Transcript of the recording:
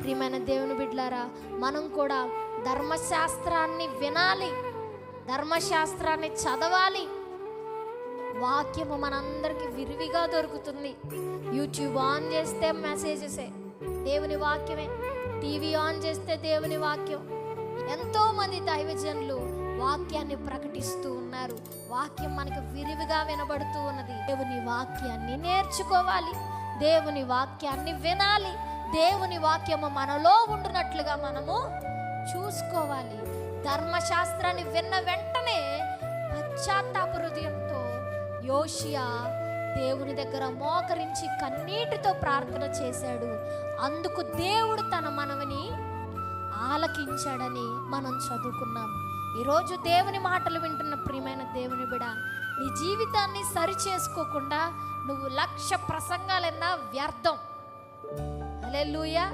ప్రియమైన దేవుని బిడ్డలారా, మనం కూడా ధర్మశాస్త్రాన్ని వినాలి, ధర్మశాస్త్రాన్ని చదవాలి. వాక్యము మనందరికీ విరివిగా దొరుకుతుంది. యూట్యూబ్ ఆన్ చేస్తే మెసేజెసే, దేవుని వాక్యమే. టీవీ ఆన్ చేస్తే దేవుని వాక్యం. ఎంతోమంది దైవజనులు వాక్యాన్ని ప్రకటిస్తూ ఉన్నారు. వాక్యం మనకు విరివిగా వినబడుతూ ఉన్నది. దేవుని వాక్యాన్ని నేర్చుకోవాలి, దేవుని వాక్యాన్ని వినాలి, దేవుని వాక్యము మనలో ఉండునట్లుగా మనము చూసుకోవాలి. ధర్మశాస్త్రాన్ని విన్న వెంటనే పశ్చాత్తాప హృదయంతో యోషియా దేవుని దగ్గర మోకరించి కన్నీటితో ప్రార్థన చేశాడు. అందుకు దేవుడు తన మనవిని ఆలకించాడని మనం చదువుకున్నాం. ఈరోజు దేవుని మాటలు వింటున్న ప్రియమైన దేవుని బిడ్డ, నీ జీవితాన్ని సరి చేసుకోకుండా నువ్వు 1,00,000 ప్రసంగాలన్నా వ్యర్థం. హల్లెలూయా.